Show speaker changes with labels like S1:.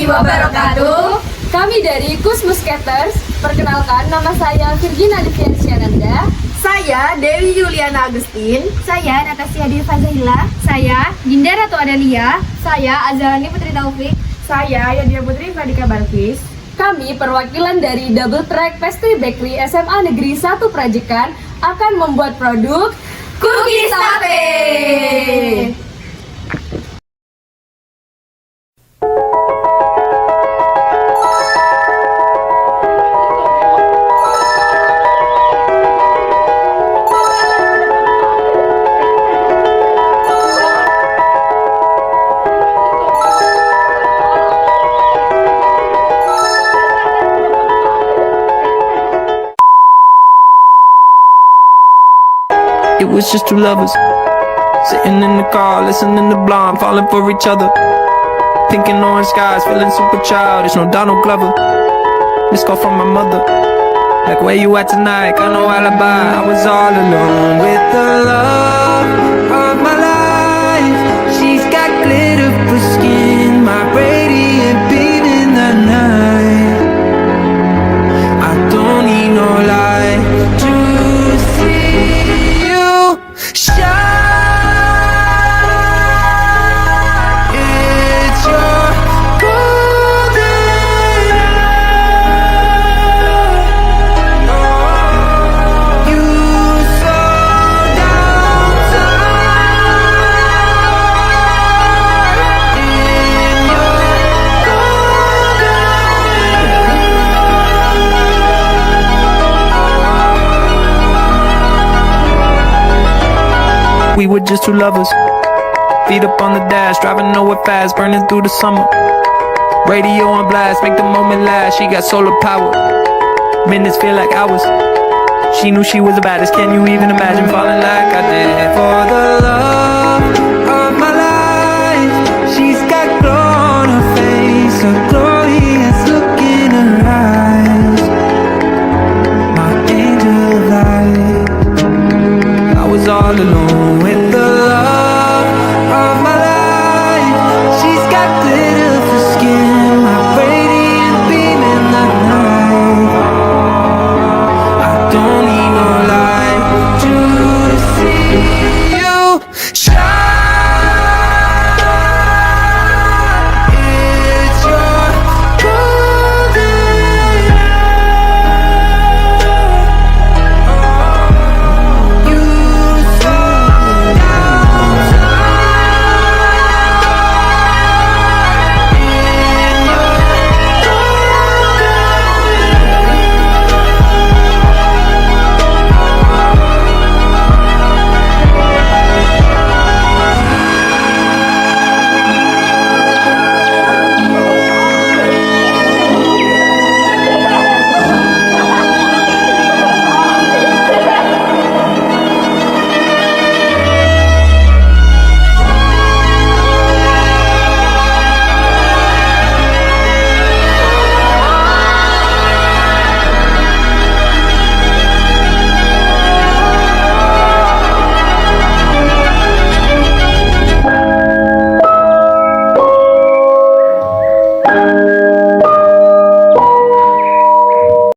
S1: wabarakatuh. Kami dari Musketeers. Perkenalkan, nama saya Virginia Diviansyananda.
S2: Saya Dewi Yuliana Agustin.
S3: Saya Natasha Dewi Fazahila.
S4: Saya Dinda Ratu Adelia.
S3: Saya Azalani Putri Taufik.
S2: Saya Yadia Putri Fadika Barkis.
S1: Kami perwakilan dari Double Track Pastry Bakery SMA Negeri 1 Prajekan akan membuat produk
S2: Cookies Tape.
S5: It was just two lovers sitting in the car, listening to Blonde, falling for each other. Pink and orange skies, feeling super childish. No Donald Glover. Missed call from my mother. Like, where you at tonight? Got no alibi. I was all alone with the love of my life. She's got glitter for skin, my radiant beam in the night. I don't need no light to see you shine. It's your golden hour. You slow down time in your golden. We were just two lovers, feet up on the dash, driving nowhere fast, burning through the summer. Radio on blast, make the moment last. She got solar power, minutes feel like hours. She knew she was the baddest. Can you even imagine falling like I did for the love